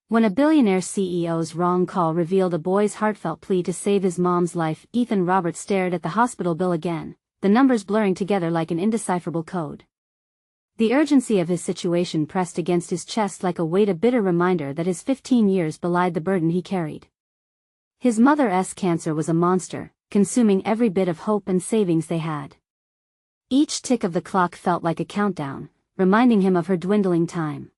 When a billionaire CEO's wrong call revealed a boy's heartfelt plea to save his mom's life, Ethan Roberts stared at the hospital bill again, the numbers blurring together like an indecipherable code. The urgency of his situation pressed against his chest like a weight, a bitter reminder that his 15 years belied the burden he carried. His mother's cancer was a monster, consuming every bit of hope and savings they had. Each tick of the clock felt like a countdown, reminding him of her dwindling time.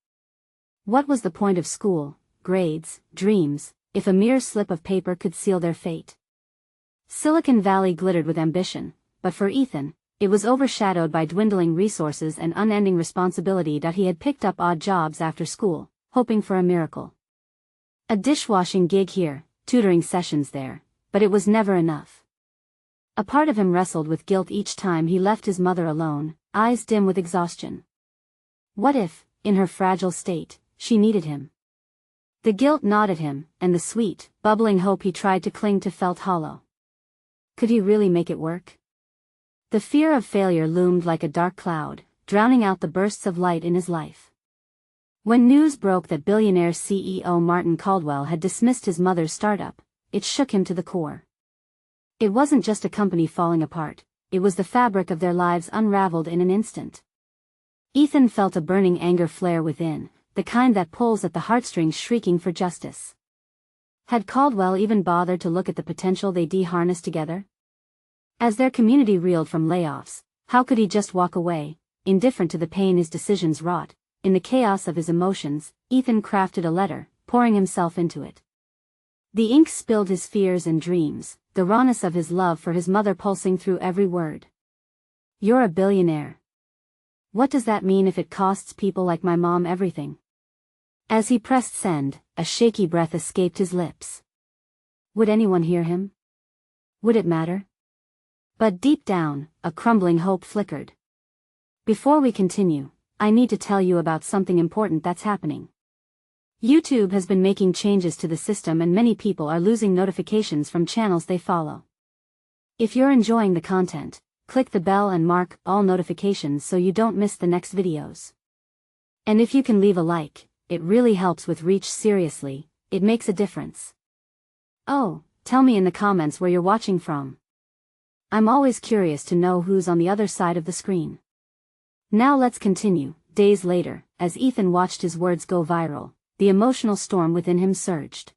What was the point of school, grades, dreams, if a mere slip of paper could seal their fate? Silicon Valley glittered with ambition, but for Ethan, it was overshadowed by dwindling resources and unending responsibility that he had picked up odd jobs after school, hoping for a miracle. A dishwashing gig here, tutoring sessions there, but it was never enough. A part of him wrestled with guilt each time he left his mother alone, eyes dim with exhaustion. What if, in her fragile state, she needed him? The guilt gnawed at him, and the sweet, bubbling hope he tried to cling to felt hollow. Could he really make it work? The fear of failure loomed like a dark cloud, drowning out the bursts of light in his life. When news broke that billionaire CEO Martin Caldwell had dismissed his mother's startup, it shook him to the core. It wasn't just a company falling apart, it was the fabric of their lives unraveled in an instant. Ethan felt a burning anger flare within, the kind that pulls at the heartstrings, shrieking for justice. Had Caldwell even bothered to look at the potential they'd harnessed together? As their community reeled from layoffs, how could he just walk away, indifferent to the pain his decisions wrought? In the chaos of his emotions, Ethan crafted a letter, pouring himself into it. The ink spilled his fears and dreams, the rawness of his love for his mother pulsing through every word. "You're a billionaire. What does that mean if it costs people like my mom everything?" As he pressed send, a shaky breath escaped his lips. Would anyone hear him? Would it matter? But deep down, a crumbling hope flickered. Before we continue, I need to tell you about something important that's happening. YouTube has been making changes to the system and many people are losing notifications from channels they follow. If you're enjoying the content, click the bell and mark all notifications so you don't miss the next videos. And if you can leave a like, it really helps with reach. Seriously, it makes a difference. Oh, tell me in the comments where you're watching from. I'm always curious to know who's on the other side of the screen. Now let's continue. Days later, as Ethan watched his words go viral, the emotional storm within him surged.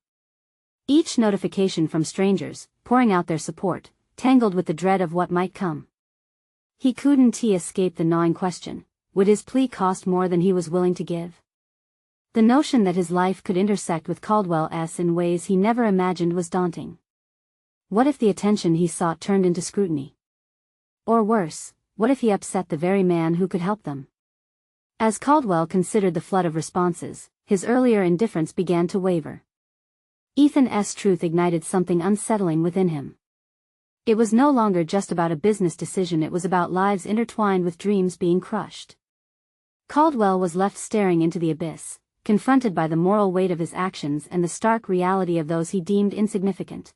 Each notification from strangers, pouring out their support, tangled with the dread of what might come. He couldn't escape the gnawing question: would his plea cost more than he was willing to give? The notion that his life could intersect with Caldwell's in ways he never imagined was daunting. What if the attention he sought turned into scrutiny? Or worse, what if he upset the very man who could help them? As Caldwell considered the flood of responses, his earlier indifference began to waver. Ethan's truth ignited something unsettling within him. It was no longer just about a business decision, it was about lives intertwined with dreams being crushed. Caldwell was left staring into the abyss, confronted by the moral weight of his actions and the stark reality of those he deemed insignificant.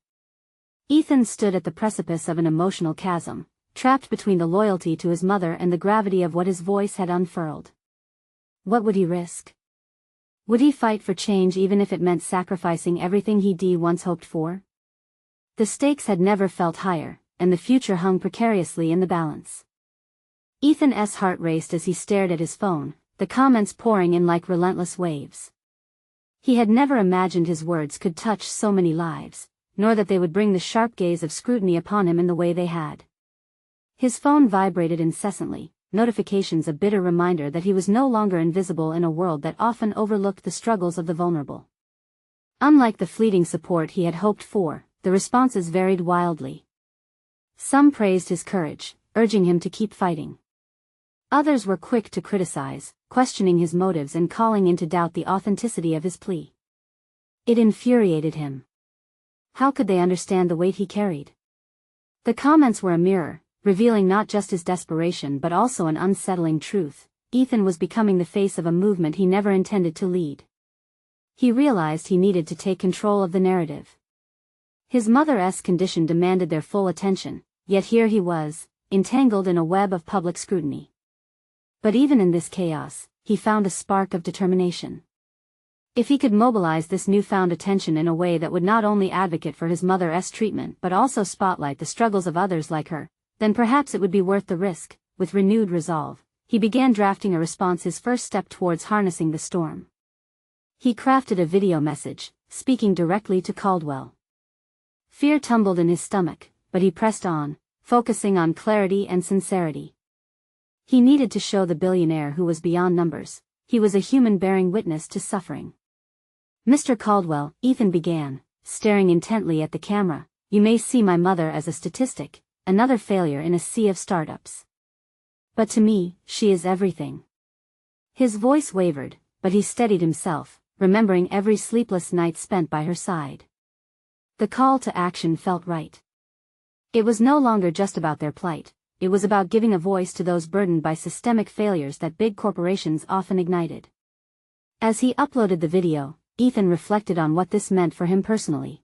Ethan stood at the precipice of an emotional chasm, trapped between the loyalty to his mother and the gravity of what his voice had unfurled. What would he risk? Would he fight for change even if it meant sacrificing everything he'd once hoped for? The stakes had never felt higher, and the future hung precariously in the balance. Ethan's heart raced as he stared at his phone, the comments pouring in like relentless waves. He had never imagined his words could touch so many lives, nor that they would bring the sharp gaze of scrutiny upon him in the way they had. His phone vibrated incessantly, notifications a bitter reminder that he was no longer invisible in a world that often overlooked the struggles of the vulnerable. Unlike the fleeting support he had hoped for, the responses varied wildly. Some praised his courage, urging him to keep fighting. Others were quick to criticize, questioning his motives and calling into doubt the authenticity of his plea. It infuriated him. How could they understand the weight he carried? The comments were a mirror, revealing not just his desperation but also an unsettling truth: Ethan was becoming the face of a movement he never intended to lead. He realized he needed to take control of the narrative. His mother's condition demanded their full attention, yet here he was, entangled in a web of public scrutiny. But even in this chaos, he found a spark of determination. If he could mobilize this newfound attention in a way that would not only advocate for his mother's treatment but also spotlight the struggles of others like her, then perhaps it would be worth the risk. With renewed resolve, he began drafting a response, his first step towards harnessing the storm. He crafted a video message, speaking directly to Caldwell. Fear tumbled in his stomach, but he pressed on, focusing on clarity and sincerity. He needed to show the billionaire who was beyond numbers. He was a human bearing witness to suffering. "Mr. Caldwell," Ethan began, staring intently at the camera, "you may see my mother as a statistic, another failure in a sea of startups. But to me, she is everything." His voice wavered, but he steadied himself, remembering every sleepless night spent by her side. The call to action felt right. It was no longer just about their plight, it was about giving a voice to those burdened by systemic failures that big corporations often ignited. As he uploaded the video, Ethan reflected on what this meant for him personally.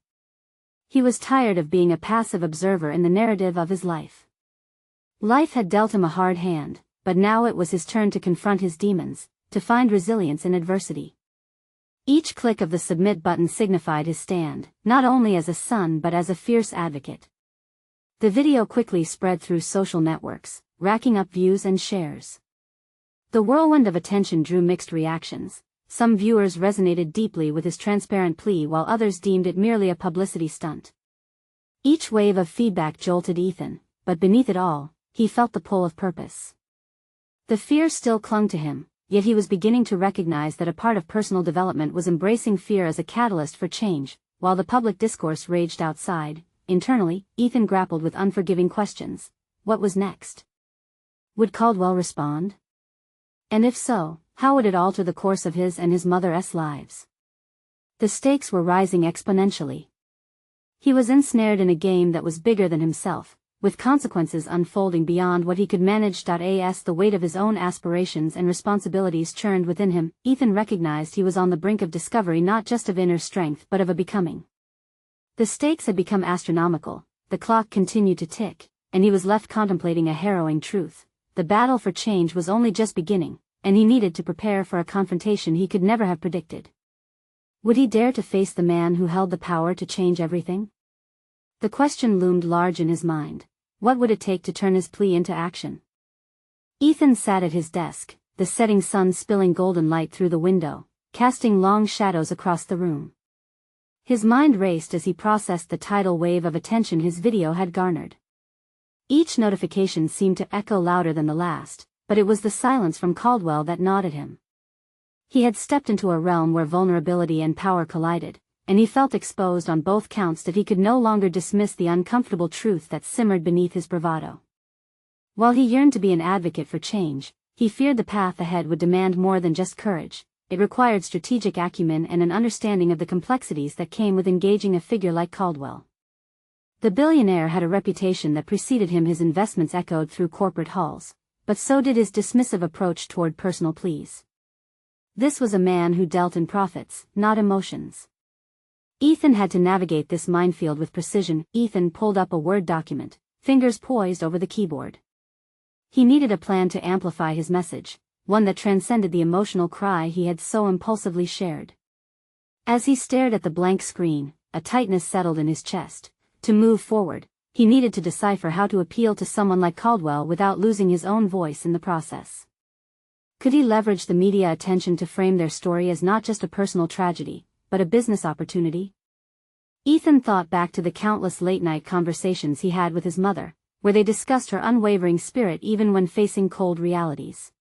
He was tired of being a passive observer in the narrative of his life. Life had dealt him a hard hand, but now it was his turn to confront his demons, to find resilience in adversity. Each click of the submit button signified his stand, not only as a son but as a fierce advocate. The video quickly spread through social networks, racking up views and shares. The whirlwind of attention drew mixed reactions. Some viewers resonated deeply with his transparent plea while others deemed it merely a publicity stunt. Each wave of feedback jolted Ethan, but beneath it all, he felt the pull of purpose. The fear still clung to him, yet he was beginning to recognize that a part of personal development was embracing fear as a catalyst for change. While the public discourse raged outside, internally, Ethan grappled with unforgiving questions. What was next? Would Caldwell respond? And if so, how would it alter the course of his and his mother's lives? The stakes were rising exponentially. He was ensnared in a game that was bigger than himself, with consequences unfolding beyond what he could manage. As the weight of his own aspirations and responsibilities churned within him, Ethan recognized he was on the brink of discovery, not just of inner strength but of a becoming. The stakes had become astronomical, the clock continued to tick, and he was left contemplating a harrowing truth. The battle for change was only just beginning, and he needed to prepare for a confrontation he could never have predicted. Would he dare to face the man who held the power to change everything? The question loomed large in his mind. What would it take to turn his plea into action? Ethan sat at his desk, the setting sun spilling golden light through the window, casting long shadows across the room. His mind raced as he processed the tidal wave of attention his video had garnered. Each notification seemed to echo louder than the last, but it was the silence from Caldwell that gnawed at him. He had stepped into a realm where vulnerability and power collided, and he felt exposed on both counts. That he could no longer dismiss the uncomfortable truth that simmered beneath his bravado. While he yearned to be an advocate for change, he feared the path ahead would demand more than just courage. It required strategic acumen and an understanding of the complexities that came with engaging a figure like Caldwell. The billionaire had a reputation that preceded him. His investments echoed through corporate halls, but so did his dismissive approach toward personal pleas. This was a man who dealt in profits, not emotions. Ethan had to navigate this minefield with precision. Ethan pulled up a Word document, fingers poised over the keyboard. He needed a plan to amplify his message, one that transcended the emotional cry he had so impulsively shared. As he stared at the blank screen, a tightness settled in his chest. To move forward, he needed to decipher how to appeal to someone like Caldwell without losing his own voice in the process. Could he leverage the media attention to frame their story as not just a personal tragedy, but a business opportunity? Ethan thought back to the countless late-night conversations he had with his mother, where they discussed her unwavering spirit even when facing cold realities.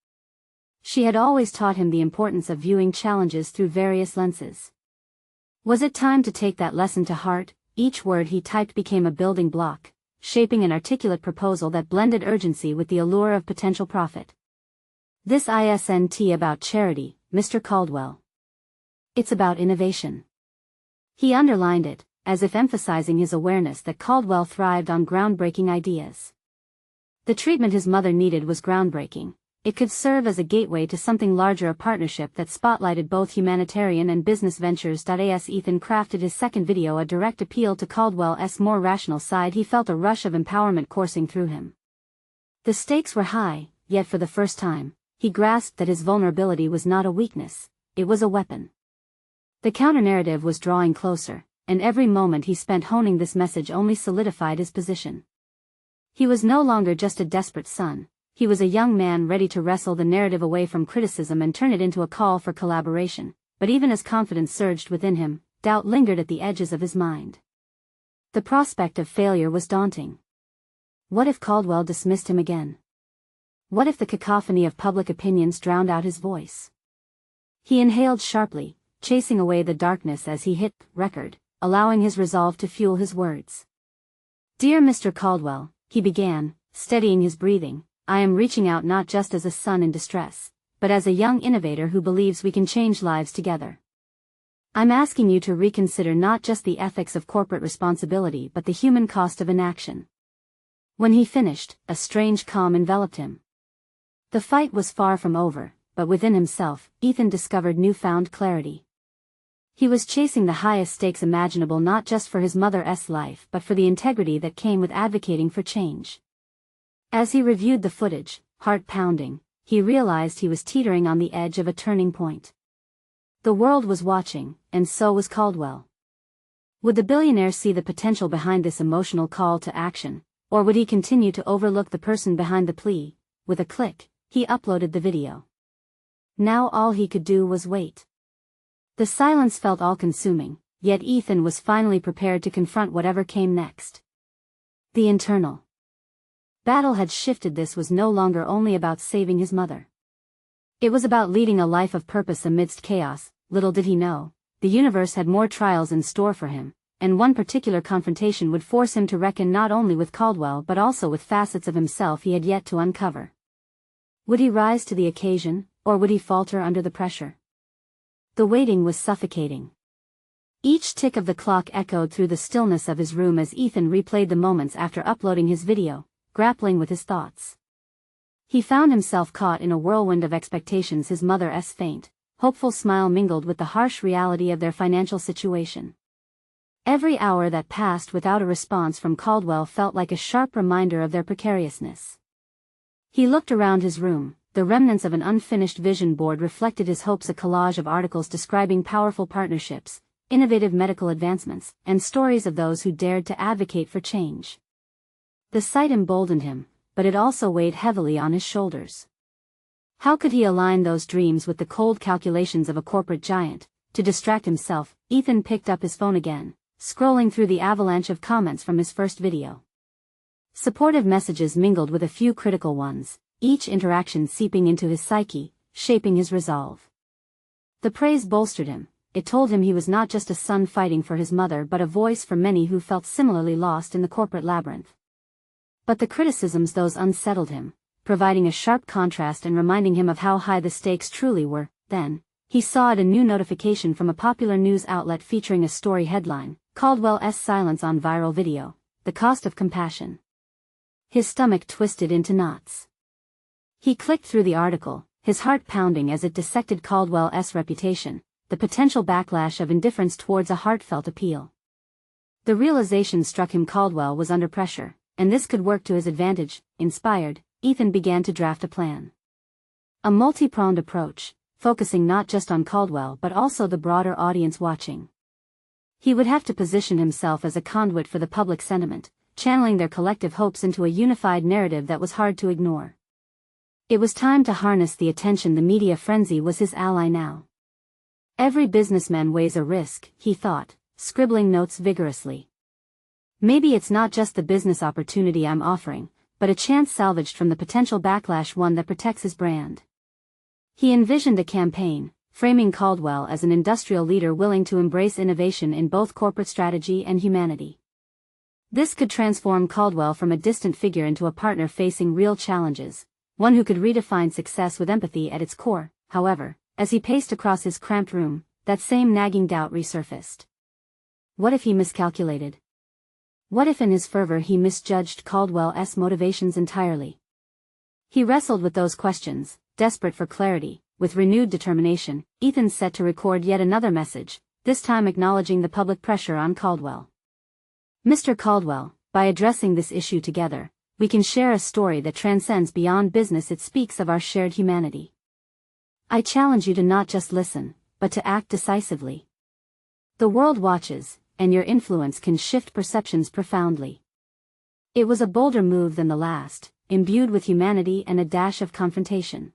She had always taught him the importance of viewing challenges through various lenses. Was it time to take that lesson to heart? Each word he typed became a building block, shaping an articulate proposal that blended urgency with the allure of potential profit. This isn't about charity, Mr. Caldwell. It's about innovation. He underlined it, as if emphasizing his awareness that Caldwell thrived on groundbreaking ideas. The treatment his mother needed was groundbreaking. It could serve as a gateway to something larger, a partnership that spotlighted both humanitarian and business ventures. As Ethan crafted his second video, a direct appeal to Caldwell's more rational side, he felt a rush of empowerment coursing through him. The stakes were high, yet for the first time, he grasped that his vulnerability was not a weakness, it was a weapon. The counter-narrative was drawing closer, and every moment he spent honing this message only solidified his position. He was no longer just a desperate son, he was a young man ready to wrestle the narrative away from criticism and turn it into a call for collaboration, but even as confidence surged within him, doubt lingered at the edges of his mind. The prospect of failure was daunting. What if Caldwell dismissed him again? What if the cacophony of public opinions drowned out his voice? He inhaled sharply, chasing away the darkness as he hit record, allowing his resolve to fuel his words. "Dear Mr. Caldwell," he began, steadying his breathing, "I am reaching out not just as a son in distress, but as a young innovator who believes we can change lives together. I'm asking you to reconsider not just the ethics of corporate responsibility but the human cost of inaction." When he finished, a strange calm enveloped him. The fight was far from over, but within himself, Ethan discovered newfound clarity. He was chasing the highest stakes imaginable not just for his mother's life but for the integrity that came with advocating for change. As he reviewed the footage, heart pounding, he realized he was teetering on the edge of a turning point. The world was watching, and so was Caldwell. Would the billionaire see the potential behind this emotional call to action, or would he continue to overlook the person behind the plea? With a click, he uploaded the video. Now all he could do was wait. The silence felt all-consuming, yet Ethan was finally prepared to confront whatever came next. The internal battle had shifted. This was no longer only about saving his mother. It was about leading a life of purpose amidst chaos. Little did he know, the universe had more trials in store for him, and one particular confrontation would force him to reckon not only with Caldwell but also with facets of himself he had yet to uncover. Would he rise to the occasion, or would he falter under the pressure? The waiting was suffocating. Each tick of the clock echoed through the stillness of his room as Ethan replayed the moments after uploading his video, grappling with his thoughts. He found himself caught in a whirlwind of expectations. His mother's faint, hopeful smile mingled with the harsh reality of their financial situation. Every hour that passed without a response from Caldwell felt like a sharp reminder of their precariousness. He looked around his room. The remnants of an unfinished vision board reflected his hopes, a collage of articles describing powerful partnerships, innovative medical advancements, and stories of those who dared to advocate for change. The sight emboldened him, but it also weighed heavily on his shoulders. How could he align those dreams with the cold calculations of a corporate giant? To distract himself, Ethan picked up his phone again, scrolling through the avalanche of comments from his first video. Supportive messages mingled with a few critical ones, each interaction seeping into his psyche, shaping his resolve. The praise bolstered him. It told him he was not just a son fighting for his mother but a voice for many who felt similarly lost in the corporate labyrinth. But the criticisms, those unsettled him, providing a sharp contrast and reminding him of how high the stakes truly were. Then, he saw a new notification from a popular news outlet featuring a story headline, "Caldwell's Silence on Viral Video, The Cost of Compassion." His stomach twisted into knots. He clicked through the article, his heart pounding as it dissected Caldwell's reputation, the potential backlash of indifference towards a heartfelt appeal. The realization struck him: Caldwell was under pressure, and this could work to his advantage. Inspired, Ethan began to draft a plan. A multi-pronged approach, focusing not just on Caldwell but also the broader audience watching. He would have to position himself as a conduit for the public sentiment, channeling their collective hopes into a unified narrative that was hard to ignore. It was time to harness the attention. The media frenzy was his ally now. Every businessman weighs a risk, he thought, scribbling notes vigorously. Maybe it's not just the business opportunity I'm offering, but a chance salvaged from the potential backlash, one that protects his brand. He envisioned a campaign, framing Caldwell as an industrial leader willing to embrace innovation in both corporate strategy and humanity. This could transform Caldwell from a distant figure into a partner facing real challenges, one who could redefine success with empathy at its core. However, as he paced across his cramped room, that same nagging doubt resurfaced. What if he miscalculated? What if in his fervor he misjudged Caldwell's motivations entirely? He wrestled with those questions, desperate for clarity. With renewed determination, Ethan set to record yet another message, this time acknowledging the public pressure on Caldwell. Mr. Caldwell, by addressing this issue together, we can share a story that transcends beyond business. It speaks of our shared humanity. I challenge you to not just listen, but to act decisively. The world watches, and your influence can shift perceptions profoundly. It was a bolder move than the last, imbued with humanity and a dash of confrontation.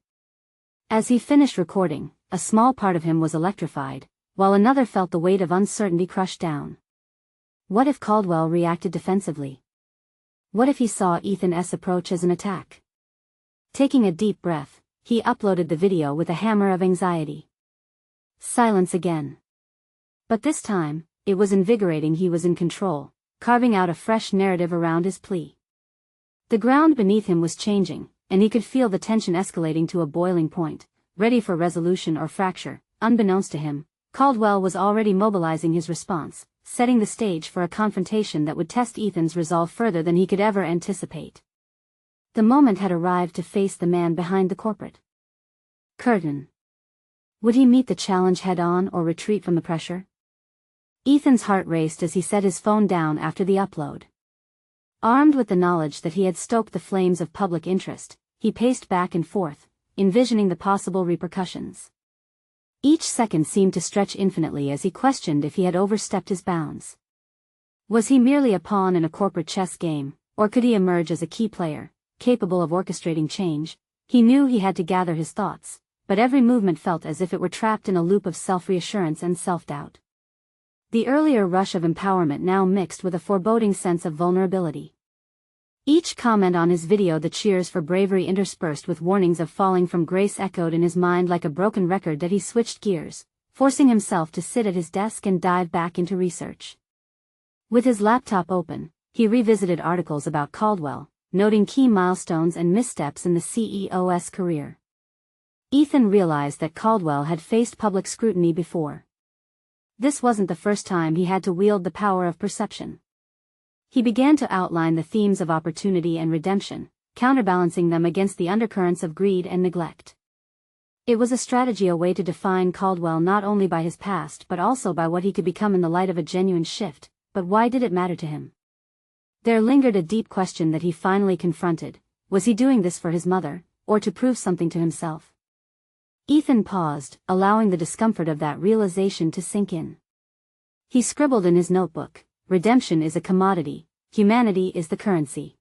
As he finished recording, a small part of him was electrified, while another felt the weight of uncertainty crush down. What if Caldwell reacted defensively? What if he saw Ethan's approach as an attack? Taking a deep breath, he uploaded the video with a hammer of anxiety. Silence again. But this time, it was invigorating. He was in control, carving out a fresh narrative around his plea. The ground beneath him was changing, and he could feel the tension escalating to a boiling point, ready for resolution or fracture. Unbeknownst to him, Caldwell was already mobilizing his response, setting the stage for a confrontation that would test Ethan's resolve further than he could ever anticipate. The moment had arrived to face the man behind the corporate curtain. Would he meet the challenge head-on or retreat from the pressure? Ethan's heart raced as he set his phone down after the upload. Armed with the knowledge that he had stoked the flames of public interest, he paced back and forth, envisioning the possible repercussions. Each second seemed to stretch infinitely as he questioned if he had overstepped his bounds. Was he merely a pawn in a corporate chess game, or could he emerge as a key player, capable of orchestrating change? He knew he had to gather his thoughts, but every movement felt as if it were trapped in a loop of self-reassurance and self-doubt. The earlier rush of empowerment now mixed with a foreboding sense of vulnerability. Each comment on his video, the cheers for bravery interspersed with warnings of falling from grace, echoed in his mind like a broken record that he switched gears, forcing himself to sit at his desk and dive back into research. With his laptop open, he revisited articles about Caldwell, noting key milestones and missteps in the CEO's career. Ethan realized that Caldwell had faced public scrutiny before. This wasn't the first time he had to wield the power of perception. He began to outline the themes of opportunity and redemption, counterbalancing them against the undercurrents of greed and neglect. It was a strategy, a way to define Caldwell not only by his past but also by what he could become in the light of a genuine shift. But why did it matter to him? There lingered a deep question that he finally confronted. Was he doing this for his mother, or to prove something to himself? Ethan paused, allowing the discomfort of that realization to sink in. He scribbled in his notebook, "Redemption is a commodity, humanity is the currency."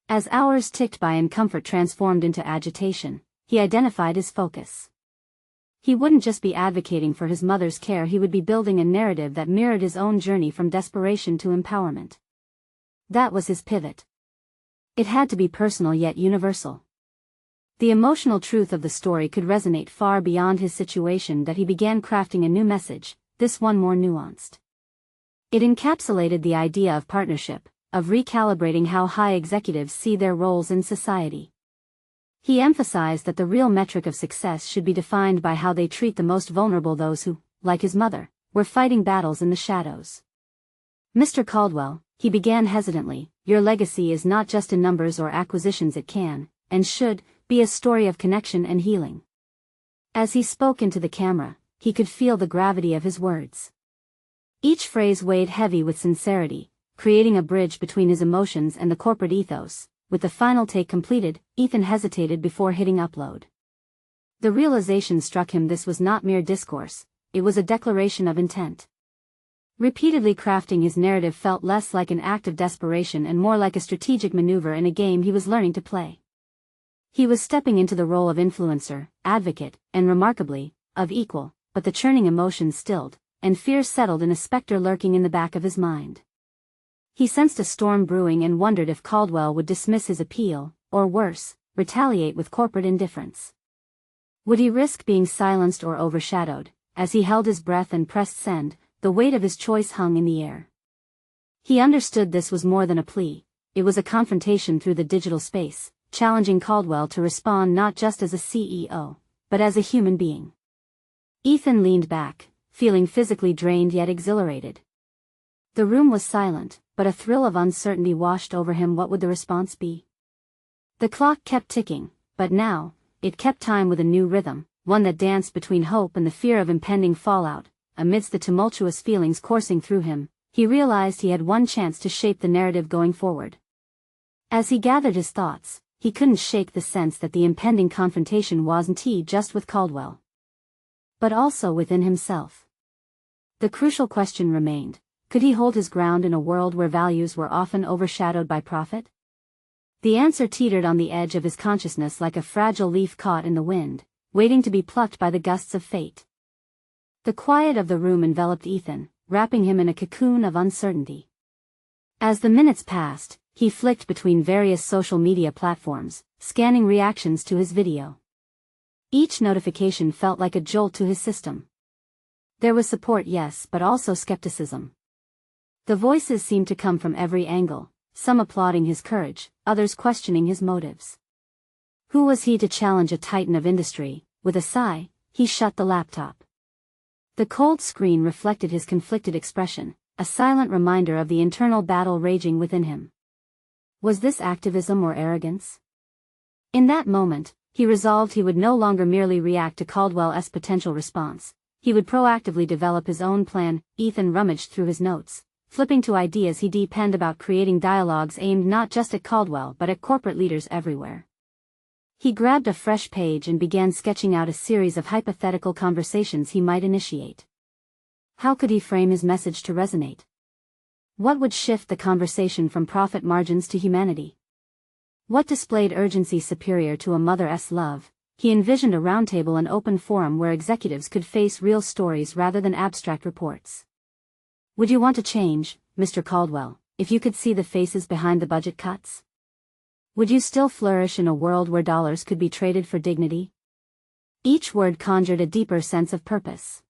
As hours ticked by and comfort transformed into agitation, he identified his focus. He wouldn't just be advocating for his mother's care, he would be building a narrative that mirrored his own journey from desperation to empowerment. That was his pivot. It had to be personal yet universal. The emotional truth of the story could resonate far beyond his situation that he began crafting a new message, this one more nuanced. It encapsulated the idea of partnership, of recalibrating how high executives see their roles in society. He emphasized that the real metric of success should be defined by how they treat the most vulnerable, those who, like his mother, were fighting battles in the shadows. "Mr. Caldwell," he began hesitantly, "your legacy is not just in numbers or acquisitions. It can, and should, be a story of connection and healing." As he spoke into the camera, he could feel the gravity of his words. Each phrase weighed heavy with sincerity, creating a bridge between his emotions and the corporate ethos. With the final take completed, Ethan hesitated before hitting upload. The realization struck him this was not mere discourse, it was a declaration of intent. Repeatedly crafting his narrative felt less like an act of desperation and more like a strategic maneuver in a game he was learning to play. He was stepping into the role of influencer, advocate, and remarkably, of equal, but the churning emotions stilled, and fear settled in a specter lurking in the back of his mind. He sensed a storm brewing and wondered if Caldwell would dismiss his appeal, or worse, retaliate with corporate indifference. Would he risk being silenced or overshadowed? As he held his breath and pressed send, the weight of his choice hung in the air. He understood this was more than a plea, it was a confrontation through the digital space, challenging Caldwell to respond not just as a CEO, but as a human being. Ethan leaned back, feeling physically drained yet exhilarated. The room was silent, but a thrill of uncertainty washed over him. What would the response be? The clock kept ticking, but now, it kept time with a new rhythm, one that danced between hope and the fear of impending fallout. Amidst the tumultuous feelings coursing through him, he realized he had one chance to shape the narrative going forward. As he gathered his thoughts, he couldn't shake the sense that the impending confrontation wasn't just with Caldwell, but also within himself. The crucial question remained: could he hold his ground in a world where values were often overshadowed by profit? The answer teetered on the edge of his consciousness like a fragile leaf caught in the wind, waiting to be plucked by the gusts of fate. The quiet of the room enveloped Ethan, wrapping him in a cocoon of uncertainty. As the minutes passed, he flicked between various social media platforms, scanning reactions to his video. Each notification felt like a jolt to his system. There was support, yes, but also skepticism. The voices seemed to come from every angle, some applauding his courage, others questioning his motives. Who was he to challenge a titan of industry? With a sigh, he shut the laptop. The cold screen reflected his conflicted expression, a silent reminder of the internal battle raging within him. Was this activism or arrogance? In that moment, he resolved he would no longer merely react to Caldwell's potential response. He would proactively develop his own plan. Ethan rummaged through his notes, flipping to ideas he penned about creating dialogues aimed not just at Caldwell but at corporate leaders everywhere. He grabbed a fresh page and began sketching out a series of hypothetical conversations he might initiate. How could he frame his message to resonate? What would shift the conversation from profit margins to humanity? What displayed urgency superior to a mother's love? He envisioned a roundtable, an open forum where executives could face real stories rather than abstract reports. Would you want to change, Mr. Caldwell, if you could see the faces behind the budget cuts? Would you still flourish in a world where dollars could be traded for dignity? Each word conjured a deeper sense of purpose.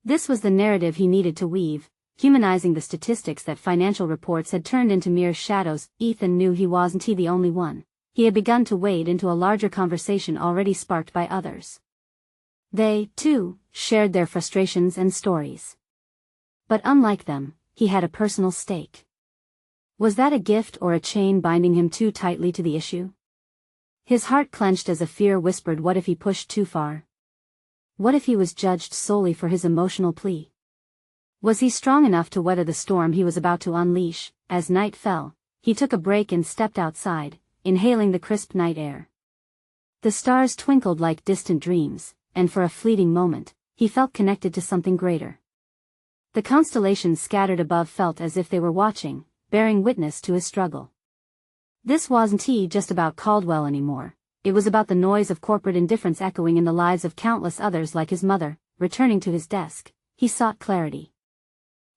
This was the narrative he needed to weave, humanizing the statistics that financial reports had turned into mere shadows. Ethan knew he wasn't the only one. He had begun to wade into a larger conversation already sparked by others. They, too, shared their frustrations and stories. But unlike them, he had a personal stake. Was that a gift or a chain binding him too tightly to the issue? His heart clenched as a fear whispered, what if he pushed too far? What if he was judged solely for his emotional plea? Was he strong enough to weather the storm he was about to unleash? As night fell, he took a break and stepped outside, inhaling the crisp night air. The stars twinkled like distant dreams, and for a fleeting moment, he felt connected to something greater. The constellations scattered above felt as if they were watching, bearing witness to his struggle. This wasn't just about Caldwell anymore. It was about the noise of corporate indifference echoing in the lives of countless others like his mother. Returning to his desk, he sought clarity.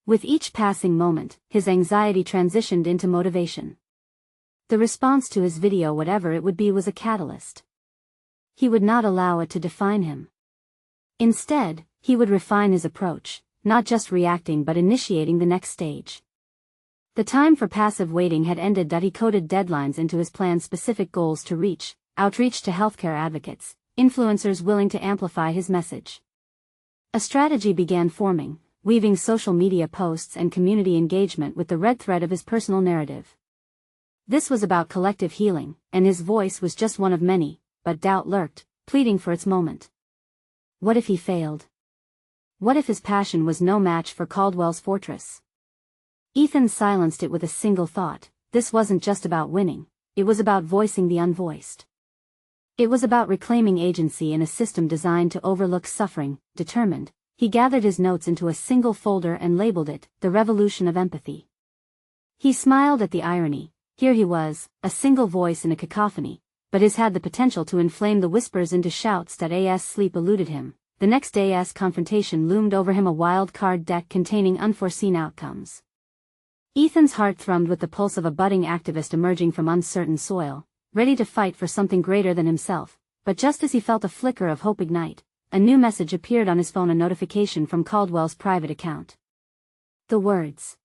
With each passing moment, his anxiety transitioned into motivation. The response to his video, whatever it would be, was a catalyst. He would not allow it to define him. Instead, he would refine his approach, not just reacting but initiating the next stage. The time for passive waiting had ended. He coded deadlines into his plan, specific goals to reach, outreach to healthcare advocates, influencers willing to amplify his message. A strategy began forming, weaving social media posts and community engagement with the red thread of his personal narrative. This was about collective healing, and his voice was just one of many, but doubt lurked, pleading for its moment. What if he failed? What if his passion was no match for Caldwell's fortress? Ethan silenced it with a single thought: this wasn't just about winning, it was about voicing the unvoiced. It was about reclaiming agency in a system designed to overlook suffering. Determined, he gathered his notes into a single folder and labeled it, The Revolution of Empathy. He smiled at the irony. Here he was, a single voice in a cacophony, but his had the potential to inflame the whispers into shouts. As sleep eluded him, the next day's confrontation loomed over him, a wild card deck containing unforeseen outcomes. Ethan's heart thrummed with the pulse of a budding activist emerging from uncertain soil, ready to fight for something greater than himself. But just as he felt a flicker of hope ignite, a new message appeared on his phone, a notification from Caldwell's private account. The words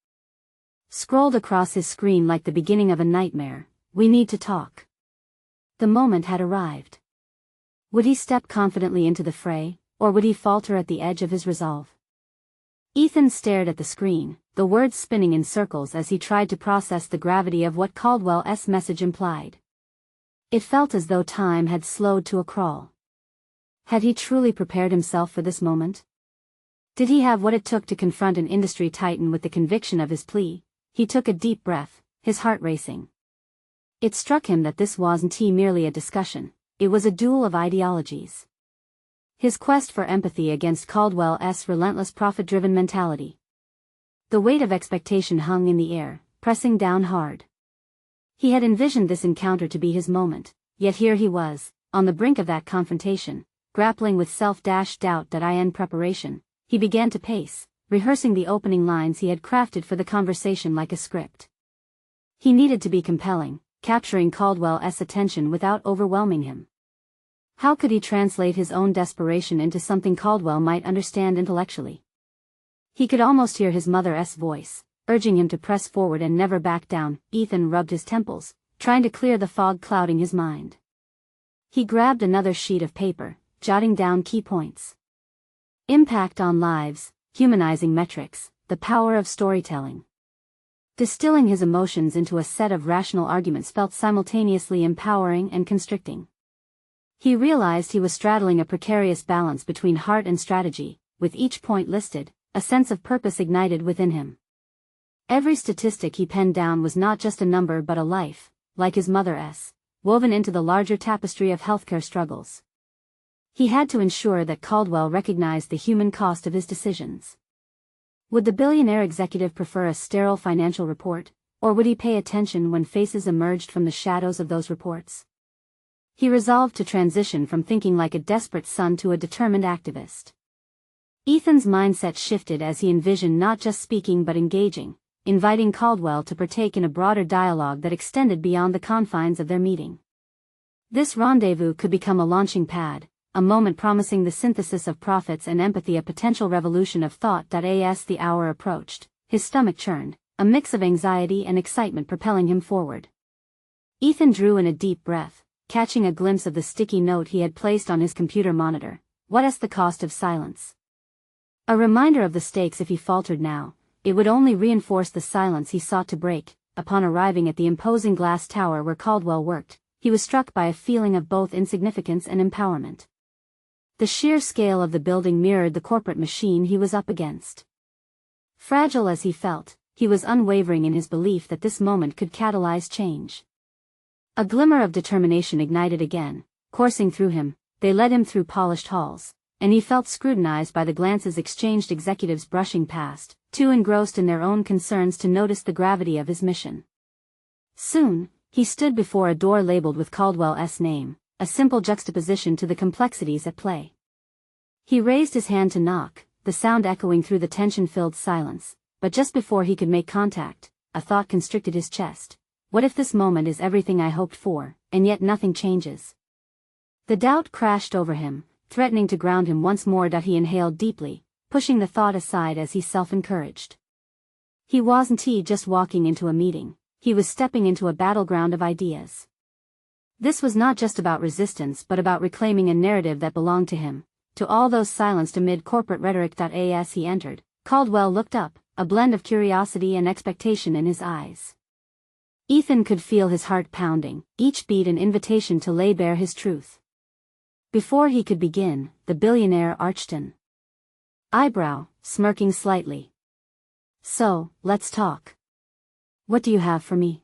scrolled across his screen like the beginning of a nightmare: "We need to talk." The moment had arrived. Would he step confidently into the fray, or would he falter at the edge of his resolve? Ethan stared at the screen, the words spinning in circles as he tried to process the gravity of what Caldwell's message implied. It felt as though time had slowed to a crawl. Had he truly prepared himself for this moment? Did he have what it took to confront an industry titan with the conviction of his plea? He took a deep breath, his heart racing. It struck him that this wasn't merely a discussion, it was a duel of ideologies. His quest for empathy against Caldwell's relentless profit-driven mentality. The weight of expectation hung in the air, pressing down hard. He had envisioned this encounter to be his moment, yet here he was, on the brink of that confrontation, grappling with self-doubt that in preparation. He began to pace, rehearsing the opening lines he had crafted for the conversation like a script. He needed to be compelling, capturing Caldwell's attention without overwhelming him. How could he translate his own desperation into something Caldwell might understand intellectually? He could almost hear his mother's voice, urging him to press forward and never back down. Ethan rubbed his temples, trying to clear the fog clouding his mind. He grabbed another sheet of paper, jotting down key points. Impact on lives, humanizing metrics, the power of storytelling. Distilling his emotions into a set of rational arguments felt simultaneously empowering and constricting. He realized he was straddling a precarious balance between heart and strategy. With each point listed, a sense of purpose ignited within him. Every statistic he penned down was not just a number but a life, like his mother's, woven into the larger tapestry of healthcare struggles. He had to ensure that Caldwell recognized the human cost of his decisions. Would the billionaire executive prefer a sterile financial report, or would he pay attention when faces emerged from the shadows of those reports? He resolved to transition from thinking like a desperate son to a determined activist. Ethan's mindset shifted as he envisioned not just speaking but engaging, inviting Caldwell to partake in a broader dialogue that extended beyond the confines of their meeting. This rendezvous could become a launching pad, a moment promising the synthesis of profits and empathy, a potential revolution of thought. As the hour approached, his stomach churned, a mix of anxiety and excitement propelling him forward. Ethan drew in a deep breath, catching a glimpse of the sticky note he had placed on his computer monitor. What's the cost of silence? A reminder of the stakes. If he faltered now, it would only reinforce the silence he sought to break. Upon arriving at the imposing glass tower where Caldwell worked, he was struck by a feeling of both insignificance and empowerment. The sheer scale of the building mirrored the corporate machine he was up against. Fragile as he felt, he was unwavering in his belief that this moment could catalyze change. A glimmer of determination ignited again, coursing through him. They led him through polished halls, and he felt scrutinized by the glances exchanged, executives brushing past, too engrossed in their own concerns to notice the gravity of his mission. Soon, he stood before a door labeled with Caldwell's name, a simple juxtaposition to the complexities at play. He raised his hand to knock, the sound echoing through the tension-filled silence, but just before he could make contact, a thought constricted his chest. What if this moment is everything I hoped for, and yet nothing changes? The doubt crashed over him, threatening to ground him once more. He inhaled deeply, pushing the thought aside as he self-encouraged. He wasn't just walking into a meeting, he was stepping into a battleground of ideas. This was not just about resistance but about reclaiming a narrative that belonged to him, to all those silenced amid corporate rhetoric. As he entered, Caldwell looked up, a blend of curiosity and expectation in his eyes. Ethan could feel his heart pounding, each beat an invitation to lay bare his truth. Before he could begin, the billionaire arched an eyebrow, smirking slightly. So, let's talk. What do you have for me?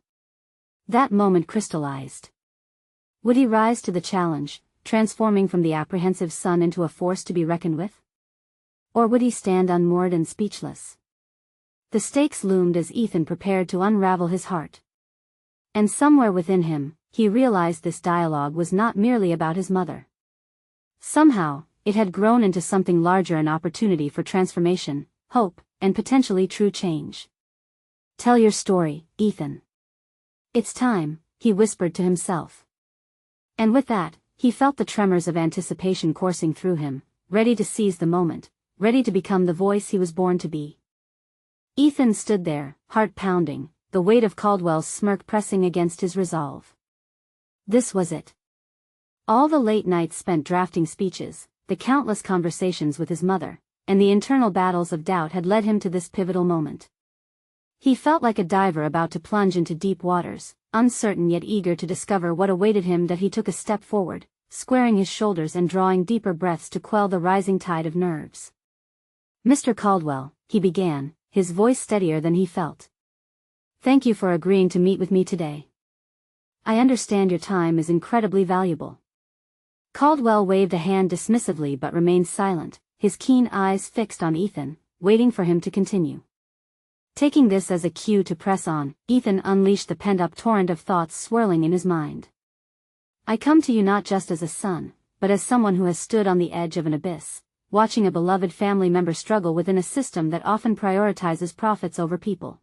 That moment crystallized. Would he rise to the challenge, transforming from the apprehensive son into a force to be reckoned with? Or would he stand unmoored and speechless? The stakes loomed as Ethan prepared to unravel his heart. And somewhere within him, he realized this dialogue was not merely about his mother. Somehow, it had grown into something larger, an opportunity for transformation, hope, and potentially true change. Tell your story, Ethan. It's time, he whispered to himself. And with that, he felt the tremors of anticipation coursing through him, ready to seize the moment, ready to become the voice he was born to be. Ethan stood there, heart pounding, the weight of Caldwell's smirk pressing against his resolve. This was it. All the late nights spent drafting speeches, the countless conversations with his mother, and the internal battles of doubt had led him to this pivotal moment. He felt like a diver about to plunge into deep waters, uncertain yet eager to discover what awaited him. He took a step forward, squaring his shoulders and drawing deeper breaths to quell the rising tide of nerves. Mr. Caldwell, he began, his voice steadier than he felt. Thank you for agreeing to meet with me today. I understand your time is incredibly valuable. Caldwell waved a hand dismissively but remained silent, his keen eyes fixed on Ethan, waiting for him to continue. Taking this as a cue to press on, Ethan unleashed the pent-up torrent of thoughts swirling in his mind. I come to you not just as a son, but as someone who has stood on the edge of an abyss, watching a beloved family member struggle within a system that often prioritizes profits over people.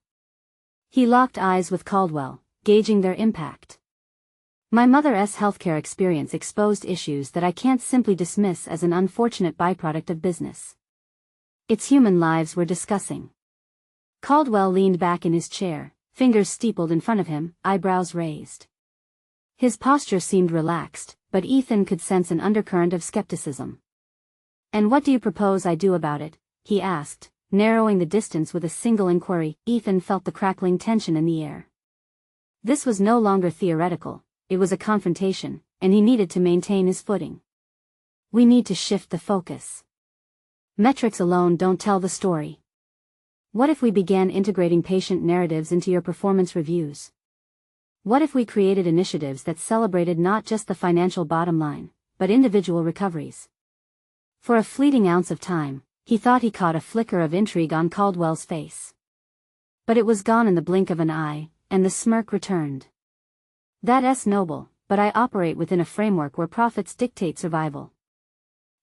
He locked eyes with Caldwell, gauging their impact. My mother's healthcare experience exposed issues that I can't simply dismiss as an unfortunate byproduct of business. It's human lives we're discussing. Caldwell leaned back in his chair, fingers steepled in front of him, eyebrows raised. His posture seemed relaxed, but Ethan could sense an undercurrent of skepticism. And what do you propose I do about it? He asked, narrowing the distance with a single inquiry. Ethan felt the crackling tension in the air. This was no longer theoretical, it was a confrontation, and he needed to maintain his footing. We need to shift the focus. Metrics alone don't tell the story. What if we began integrating patient narratives into your performance reviews? What if we created initiatives that celebrated not just the financial bottom line, but individual recoveries? For a fleeting ounce of time, he thought he caught a flicker of intrigue on Caldwell's face. But it was gone in the blink of an eye, and the smirk returned. That's noble, but I operate within a framework where profits dictate survival.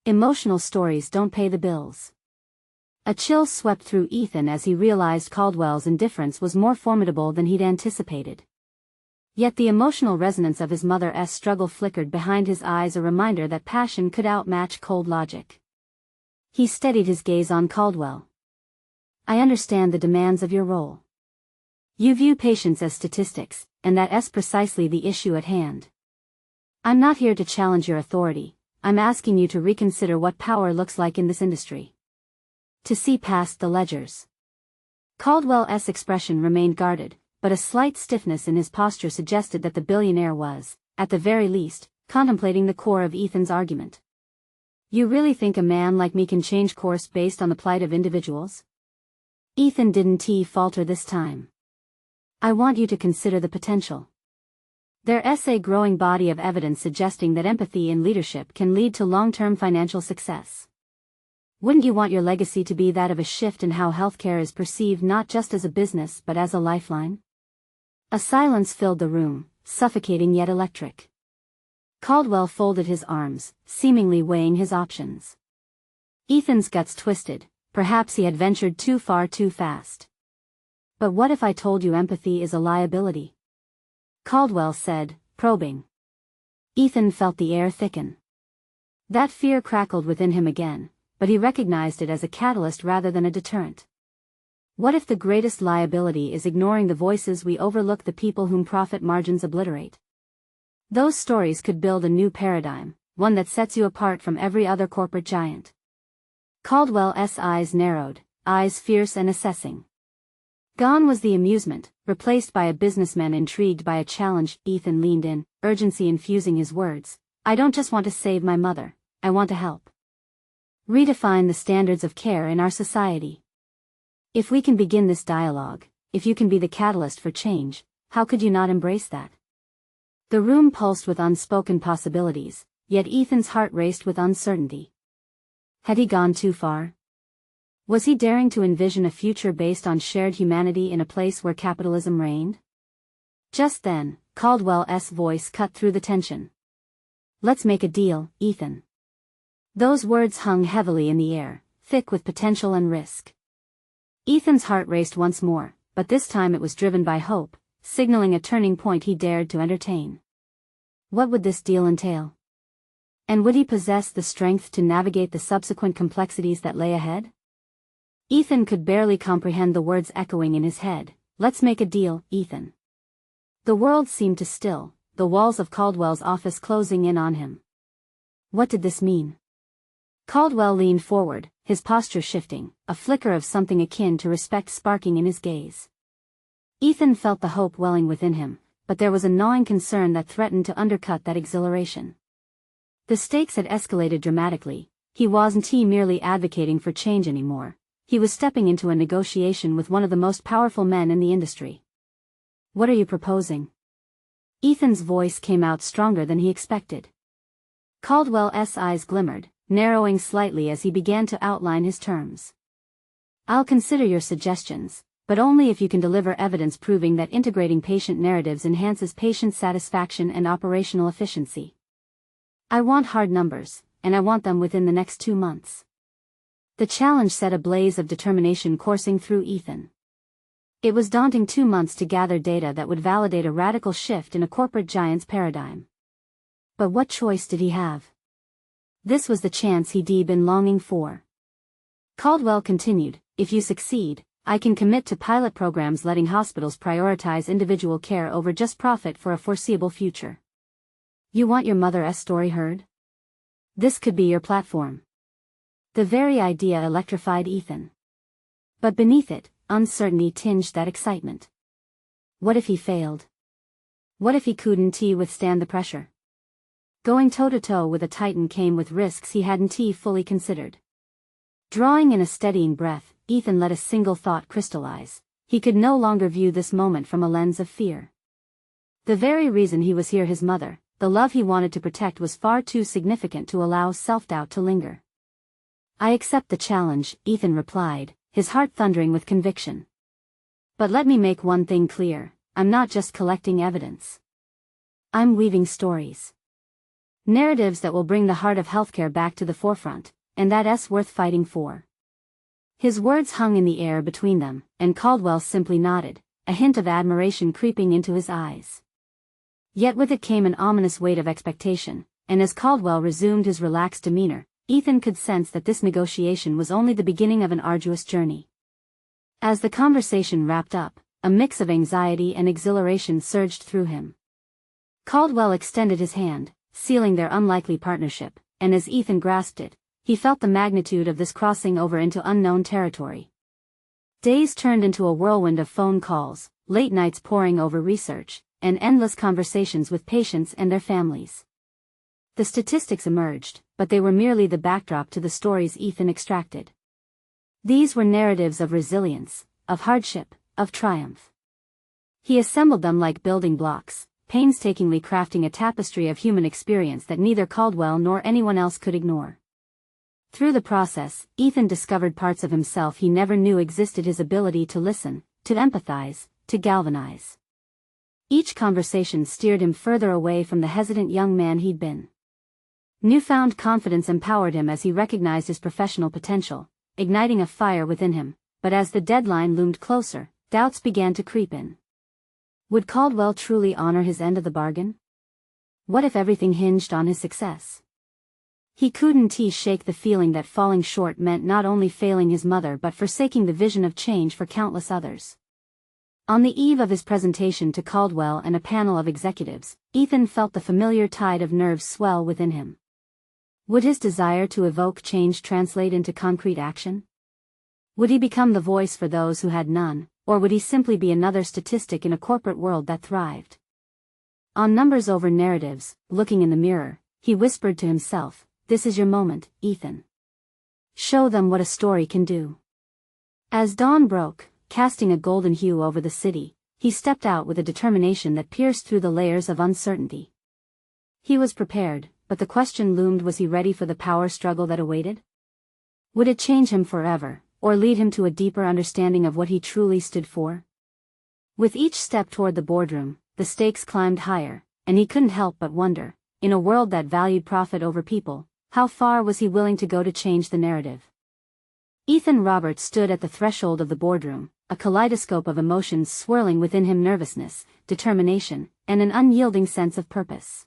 Emotional stories don't pay the bills. A chill swept through Ethan as he realized Caldwell's indifference was more formidable than he'd anticipated. Yet the emotional resonance of his mother's struggle flickered behind his eyes, a reminder that passion could outmatch cold logic. He steadied his gaze on Caldwell. I understand the demands of your role. You view patients as statistics, and that's precisely the issue at hand. I'm not here to challenge your authority, I'm asking you to reconsider what power looks like in this industry. To see past the ledgers. Caldwell's expression remained guarded, but a slight stiffness in his posture suggested that the billionaire was, at the very least, contemplating the core of Ethan's argument. You really think a man like me can change course based on the plight of individuals? Ethan didn't falter this time. I want you to consider the potential. There's a growing body of evidence suggesting that empathy in leadership can lead to long-term financial success. Wouldn't you want your legacy to be that of a shift in how healthcare is perceived, not just as a business but as a lifeline? A silence filled the room, suffocating yet electric. Caldwell folded his arms, seemingly weighing his options. Ethan's guts twisted, perhaps he had ventured too far too fast. But what if I told you empathy is a liability? Caldwell said, probing. Ethan felt the air thicken. That fear crackled within him again, but he recognized it as a catalyst rather than a deterrent. What if the greatest liability is ignoring the voices we overlook, the people whom profit margins obliterate? Those stories could build a new paradigm, one that sets you apart from every other corporate giant. Caldwell's eyes narrowed, eyes fierce and assessing. Gone was the amusement, replaced by a businessman intrigued by a challenge. Ethan leaned in, urgency infusing his words. I don't just want to save my mother, I want to help redefine the standards of care in our society. If we can begin this dialogue, if you can be the catalyst for change, how could you not embrace that? The room pulsed with unspoken possibilities, yet Ethan's heart raced with uncertainty. Had he gone too far? Was he daring to envision a future based on shared humanity in a place where capitalism reigned? Just then, Caldwell's voice cut through the tension. Let's make a deal, Ethan. Those words hung heavily in the air, thick with potential and risk. Ethan's heart raced once more, but this time it was driven by hope, signaling a turning point he dared to entertain. What would this deal entail? And would he possess the strength to navigate the subsequent complexities that lay ahead? Ethan could barely comprehend the words echoing in his head. Let's make a deal, Ethan. The world seemed to still, the walls of Caldwell's office closing in on him. What did this mean? Caldwell leaned forward, his posture shifting, a flicker of something akin to respect sparking in his gaze. Ethan felt the hope welling within him, but there was a gnawing concern that threatened to undercut that exhilaration. The stakes had escalated dramatically. He wasn't merely advocating for change anymore. He was stepping into a negotiation with one of the most powerful men in the industry. What are you proposing? Ethan's voice came out stronger than he expected. Caldwell's eyes glimmered, narrowing slightly as he began to outline his terms. I'll consider your suggestions, but only if you can deliver evidence proving that integrating patient narratives enhances patient satisfaction and operational efficiency. I want hard numbers, and I want them within the next 2 months. The challenge set a blaze of determination coursing through Ethan. It was daunting 2 months to gather data that would validate a radical shift in a corporate giant's paradigm. But what choice did he have? This was the chance he'd been longing for. Caldwell continued, if you succeed, I can commit to pilot programs letting hospitals prioritize individual care over just profit for a foreseeable future. You want your mother's story heard? This could be your platform. The very idea electrified Ethan. But beneath it, uncertainty tinged that excitement. What if he failed? What if he couldn't withstand the pressure? Going toe-to-toe with a titan came with risks he hadn't fully considered. Drawing in a steadying breath, Ethan let a single thought crystallize. He could no longer view this moment from a lens of fear. The very reason he was here, his mother, the love he wanted to protect, was far too significant to allow self-doubt to linger. I accept the challenge, Ethan replied, his heart thundering with conviction. But let me make one thing clear, I'm not just collecting evidence. I'm weaving stories. Narratives that will bring the heart of healthcare back to the forefront, and that's worth fighting for. His words hung in the air between them, and Caldwell simply nodded, a hint of admiration creeping into his eyes. Yet with it came an ominous weight of expectation, and as Caldwell resumed his relaxed demeanor, Ethan could sense that this negotiation was only the beginning of an arduous journey. As the conversation wrapped up, a mix of anxiety and exhilaration surged through him. Caldwell extended his hand, sealing their unlikely partnership, and as Ethan grasped it, he felt the magnitude of this crossing over into unknown territory. Days turned into a whirlwind of phone calls, late nights poring over research, and endless conversations with patients and their families. The statistics emerged, but they were merely the backdrop to the stories Ethan extracted. These were narratives of resilience, of hardship, of triumph. He assembled them like building blocks, painstakingly crafting a tapestry of human experience that neither Caldwell nor anyone else could ignore. Through the process, Ethan discovered parts of himself he never knew existed: his ability to listen, to empathize, to galvanize. Each conversation steered him further away from the hesitant young man he'd been. Newfound confidence empowered him as he recognized his professional potential, igniting a fire within him, but as the deadline loomed closer, doubts began to creep in. Would Caldwell truly honor his end of the bargain? What if everything hinged on his success? He couldn't shake the feeling that falling short meant not only failing his mother but forsaking the vision of change for countless others. On the eve of his presentation to Caldwell and a panel of executives, Ethan felt the familiar tide of nerves swell within him. Would his desire to evoke change translate into concrete action? Would he become the voice for those who had none, or would he simply be another statistic in a corporate world that thrived? On numbers over narratives, looking in the mirror, he whispered to himself, "This is your moment, Ethan. Show them what a story can do." As dawn broke, casting a golden hue over the city, he stepped out with a determination that pierced through the layers of uncertainty. He was prepared, but the question loomed: was he ready for the power struggle that awaited? Would it change him forever, or lead him to a deeper understanding of what he truly stood for? With each step toward the boardroom, the stakes climbed higher, and he couldn't help but wonder, in a world that valued profit over people, how far was he willing to go to change the narrative? Ethan Roberts stood at the threshold of the boardroom, a kaleidoscope of emotions swirling within him: nervousness, determination, and an unyielding sense of purpose.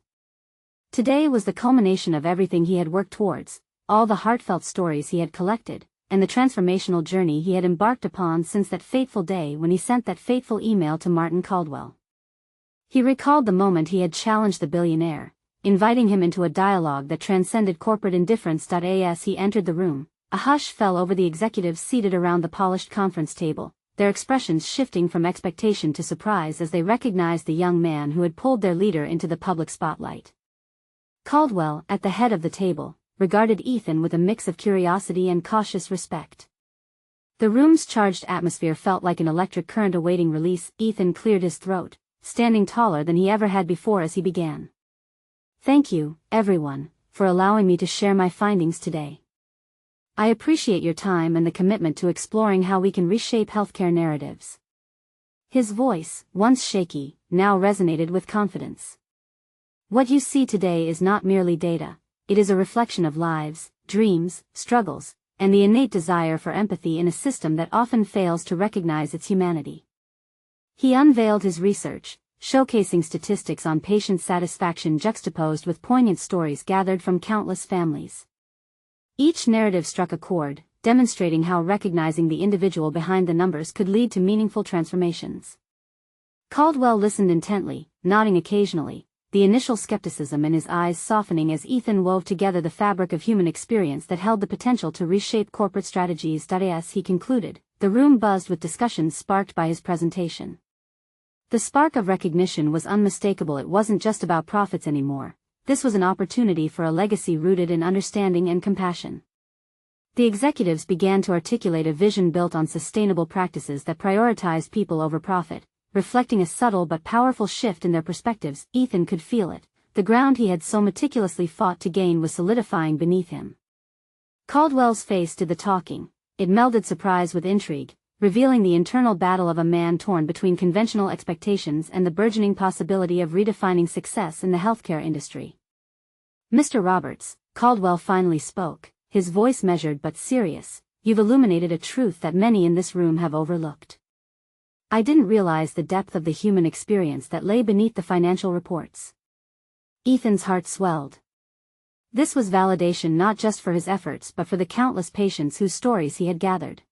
Today was the culmination of everything he had worked towards, all the heartfelt stories he had collected, and the transformational journey he had embarked upon since that fateful day when he sent that fateful email to Martin Caldwell. He recalled the moment he had challenged the billionaire, inviting him into a dialogue that transcended corporate indifference. As he entered the room, a hush fell over the executives seated around the polished conference table, their expressions shifting from expectation to surprise as they recognized the young man who had pulled their leader into the public spotlight. Caldwell, at the head of the table, regarded Ethan with a mix of curiosity and cautious respect. The room's charged atmosphere felt like an electric current awaiting release. Ethan cleared his throat, standing taller than he ever had before as he began. "Thank you, everyone, for allowing me to share my findings today. I appreciate your time and the commitment to exploring how we can reshape healthcare narratives. His voice, once shaky, now resonated with confidence. What you see today is not merely data, it is a reflection of lives, dreams, struggles, and the innate desire for empathy in a system that often fails to recognize its humanity. He unveiled his research, showcasing statistics on patient satisfaction juxtaposed with poignant stories gathered from countless families. Each narrative struck a chord, demonstrating how recognizing the individual behind the numbers could lead to meaningful transformations. Caldwell listened intently, nodding occasionally, the initial skepticism in his eyes softening as Ethan wove together the fabric of human experience that held the potential to reshape corporate strategies. As he concluded, the room buzzed with discussions sparked by his presentation. The spark of recognition was unmistakable. It wasn't just about profits anymore. This was an opportunity for a legacy rooted in understanding and compassion. The executives began to articulate a vision built on sustainable practices that prioritized people over profit, reflecting a subtle but powerful shift in their perspectives. Ethan could feel it. The ground he had so meticulously fought to gain was solidifying beneath him. Caldwell's face did the talking. It melded surprise with intrigue, revealing the internal battle of a man torn between conventional expectations and the burgeoning possibility of redefining success in the healthcare industry. "Mr. Roberts," Caldwell finally spoke, his voice measured but serious, "you've illuminated a truth that many in this room have overlooked. I didn't realize the depth of the human experience that lay beneath the financial reports." Ethan's heart swelled. This was validation not just for his efforts but for the countless patients whose stories he had gathered.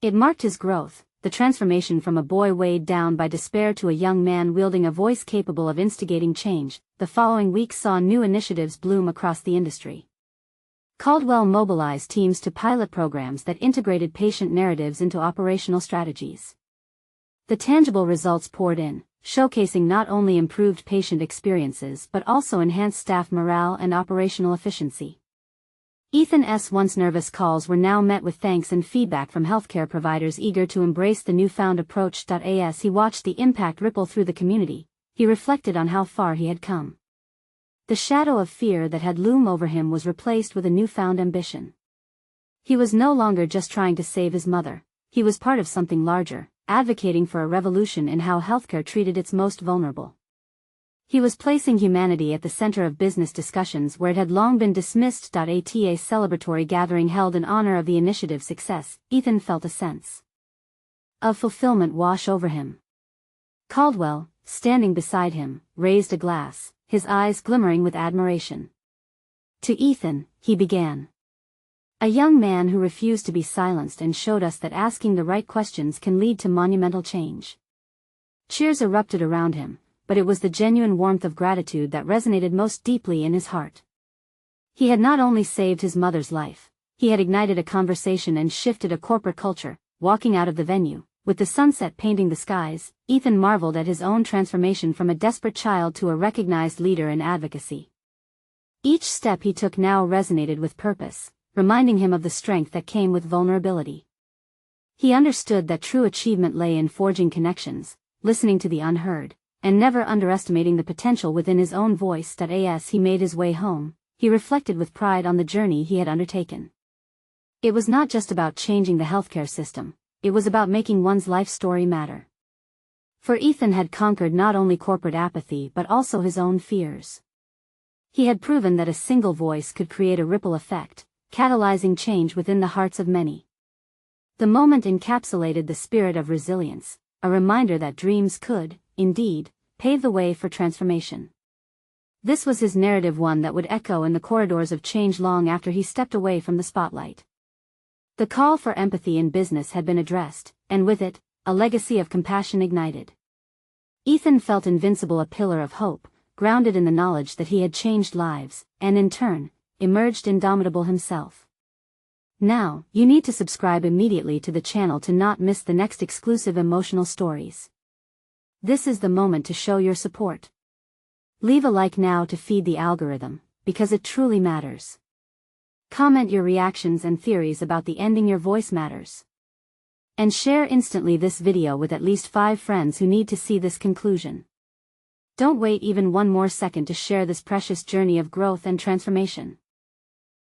It marked his growth, the transformation from a boy weighed down by despair to a young man wielding a voice capable of instigating change. The following weeks saw new initiatives bloom across the industry. Caldwell mobilized teams to pilot programs that integrated patient narratives into operational strategies. The tangible results poured in, showcasing not only improved patient experiences but also enhanced staff morale and operational efficiency. Ethan's once nervous calls were now met with thanks and feedback from healthcare providers eager to embrace the newfound approach. As he watched the impact ripple through the community, he reflected on how far he had come. The shadow of fear that had loomed over him was replaced with a newfound ambition. He was no longer just trying to save his mother, he was part of something larger, advocating for a revolution in how healthcare treated its most vulnerable. He was placing humanity at the center of business discussions where it had long been dismissed. At a celebratory gathering held in honor of the initiative's success, Ethan felt a sense of fulfillment wash over him. Caldwell, standing beside him, raised a glass, his eyes glimmering with admiration. "To Ethan," he began. "A young man who refused to be silenced and showed us that asking the right questions can lead to monumental change." Cheers erupted around him, but it was the genuine warmth of gratitude that resonated most deeply in his heart. He had not only saved his mother's life, he had ignited a conversation and shifted a corporate culture. Walking out of the venue, with the sunset painting the skies, Ethan marveled at his own transformation from a desperate child to a recognized leader in advocacy. Each step he took now resonated with purpose, reminding him of the strength that came with vulnerability. He understood that true achievement lay in forging connections, listening to the unheard, and never underestimating the potential within his own voice. As he made his way home, he reflected with pride on the journey he had undertaken. It was not just about changing the healthcare system, it was about making one's life story matter. For Ethan had conquered not only corporate apathy but also his own fears. He had proven that a single voice could create a ripple effect, catalyzing change within the hearts of many. The moment encapsulated the spirit of resilience, a reminder that dreams could, indeed, pave the way for transformation. This was his narrative, one that would echo in the corridors of change long after he stepped away from the spotlight. The call for empathy in business had been addressed, and with it, a legacy of compassion ignited. Ethan felt invincible, a pillar of hope, grounded in the knowledge that he had changed lives, and in turn, emerged indomitable himself. Now, you need to subscribe immediately to the channel to not miss the next exclusive emotional stories. This is the moment to show your support. Leave a like now to feed the algorithm, because it truly matters. Comment your reactions and theories about the ending your voice matters. And share instantly this video with at least 5 friends who need to see this conclusion. Don't wait even one more second to share this precious journey of growth and transformation.